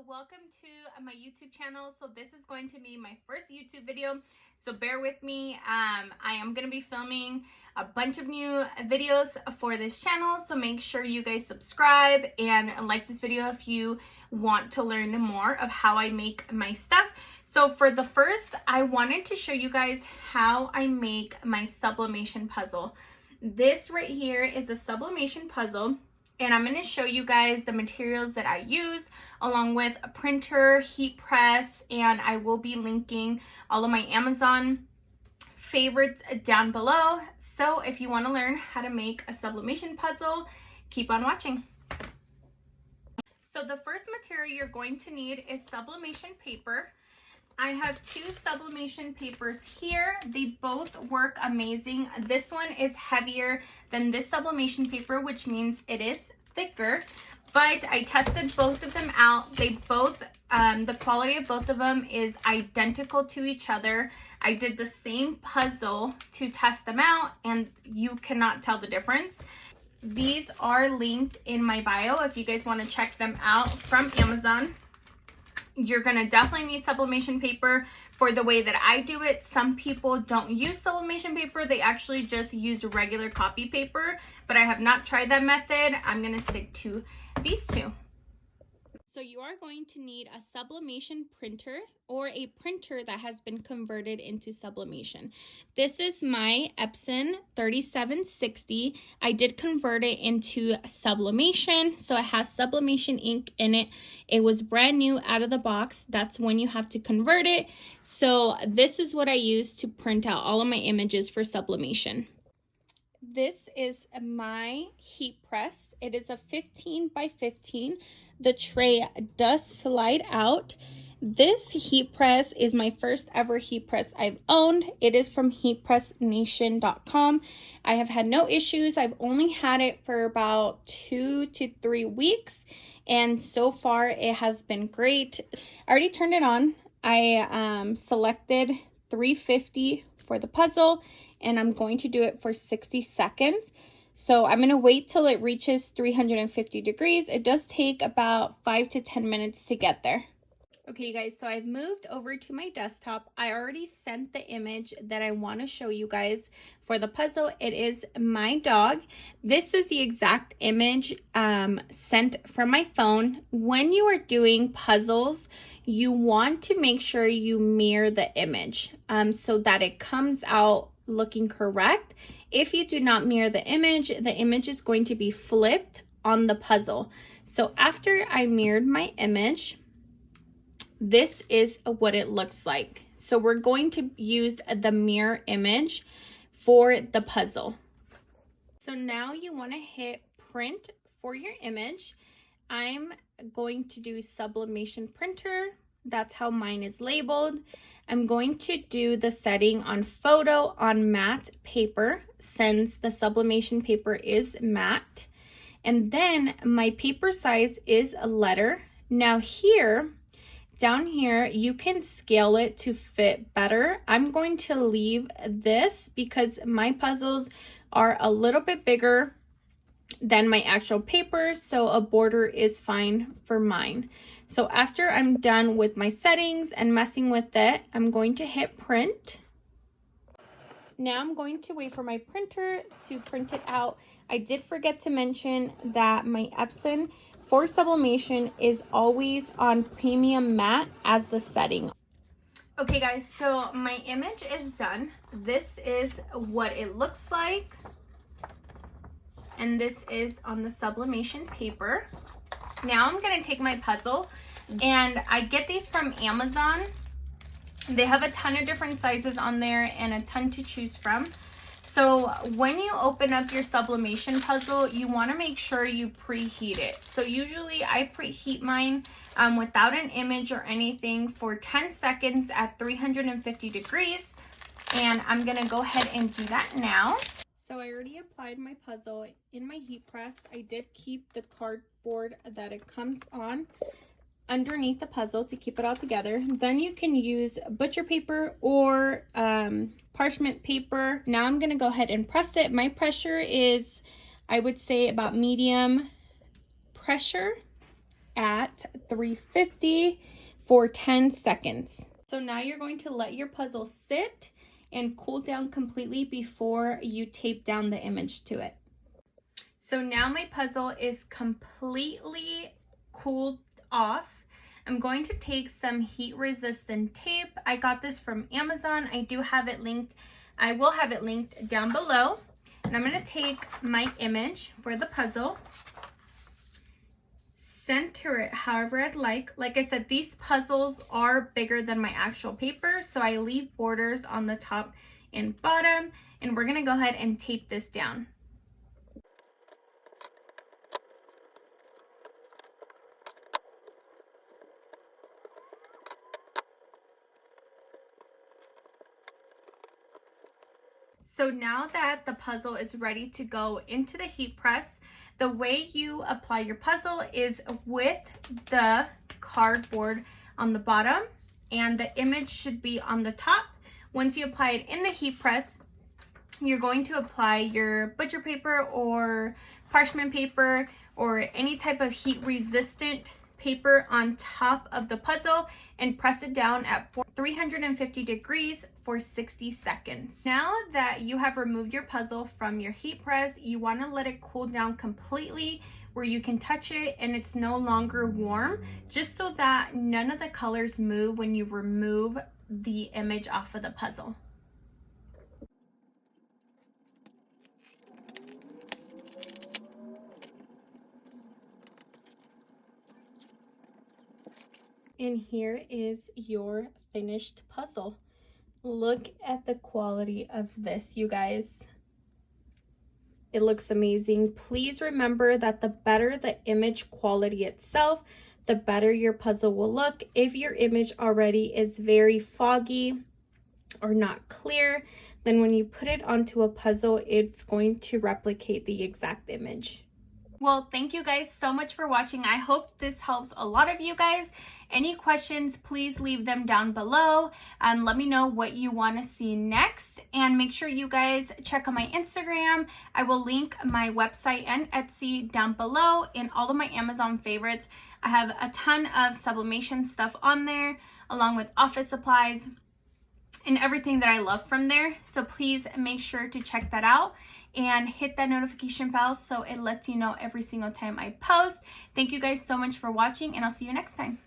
welcome to my YouTube channel. So this is going to be my first YouTube video, so bear with me. I am going to be filming a bunch of new videos for this channel, so make sure you guys subscribe and like this video if you want to learn more of how I make my stuff. So for the first, I wanted to show you guys how I make my sublimation puzzle. This right here is a sublimation puzzle, and I'm going to show you guys the materials that I use, along with a printer, heat press, and I will be linking all of my Amazon favorites down below. So if you want to learn how to make a sublimation puzzle, keep on watching. So the first material you're going to need is sublimation paper. I have two sublimation papers here. They both work amazing. This one is heavier than this sublimation paper, which means it is thicker, but I tested both of them out. They both, the quality of both of them is identical to each other. I did the same puzzle to test them out, and you cannot tell the difference. These are linked in my bio if you guys want to check them out from Amazon. You're going to definitely need sublimation paper for the way that I do it. Some people don't use sublimation paper. They actually just use regular copy paper, but I have not tried that method. I'm going to stick to these two. So you are going to need a sublimation printer or a printer that has been converted into sublimation. This is my Epson 3760. I did convert it into sublimation, so it has sublimation ink in it. It was brand new out of the box. That's when you have to convert it. So this is what I use to print out all of my images for sublimation. This is my heat press. It is a 15 by 15. The tray does slide out. This heat press is my first ever heat press I've owned. It is from heatpressnation.com. I have had no issues. I've only had it for about 2 to 3 weeks, and so far it has been great. I already turned it on. I selected 350 for the puzzle, and I'm going to do it for 60 seconds. So I'm going to wait till it reaches 350 degrees. It does take about 5 to 10 minutes to get there. Okay, you guys, so I've moved over to my desktop. I already sent the image that I want to show you guys for the puzzle. It is my dog. This is the exact image sent from my phone. When you are doing puzzles, you want to make sure you mirror the image so that it comes out looking correct. If you do not mirror the image is going to be flipped on the puzzle. So after I mirrored my image, this is what it looks like. So we're going to use the mirror image for the puzzle. So now you want to hit print for your image. I'm going to do sublimation printer. That's how mine is labeled. I'm going to do the setting on photo on matte paper, since the sublimation paper is matte. And then my paper size is a letter. Now here, down here, you can scale it to fit better. I'm going to leave this because my puzzles are a little bit bigger than my actual paper, so a border is fine for mine. So after I'm done with my settings and messing with it, I'm going to hit print. Now I'm going to wait for my printer to print it out. I did forget to mention that my Epson for sublimation is always on premium matte as the setting. Okay guys, so my image is done. This is what it looks like. And this is on the sublimation paper. Now I'm gonna take my puzzle, and I get these from Amazon. They have a ton of different sizes on there and a ton to choose from. So when you open up your sublimation puzzle, you wanna make sure you preheat it. So usually I preheat mine without an image or anything for 10 seconds at 350 degrees. And I'm gonna go ahead and do that now. So I already applied my puzzle in my heat press. I did keep the cardboard that it comes on underneath the puzzle to keep it all together. Then you can use butcher paper or parchment paper. Now I'm gonna go ahead and press it. My pressure is, I would say, about medium pressure. at 350 for 10 seconds. So now you're going to let your puzzle sit and cool down completely before you tape down the image to it. So now my puzzle is completely cooled off. I'm going to take some heat resistant tape. I got this from Amazon. I do have it linked. I will have it linked down below. And I'm going to take my image for the puzzle, center it however I'd like. Like I said, these puzzles are bigger than my actual paper, so I leave borders on the top and bottom, and we're gonna go ahead and tape this down. So now that the puzzle is ready to go into the heat press, the way you apply your puzzle is with the cardboard on the bottom, and the image should be on the top. Once you apply it in the heat press, you're going to apply your butcher paper or parchment paper or any type of heat resistant paper on top of the puzzle and press it down at 350 degrees for 60 seconds. Now that you have removed your puzzle from your heat press, you want to let it cool down completely where you can touch it and it's no longer warm, just so that none of the colors move when you remove the image off of the puzzle. And here is your finished puzzle. Look at the quality of this, you guys. It looks amazing. Please remember that the better the image quality itself, the better your puzzle will look. If your image already is very foggy or not clear, then when you put it onto a puzzle, it's going to replicate the exact image. Well, thank you guys so much for watching. I hope this helps a lot of you guys. Any questions, please leave them down below and let me know what you want to see next. And make sure you guys check out my Instagram. I will link my website and Etsy down below and all of my Amazon favorites. I have a ton of sublimation stuff on there, along with office supplies and everything that I love from there. So please make sure to check that out and hit that notification bell so it lets you know every single time I post. Thank you guys so much for watching, and I'll see you next time.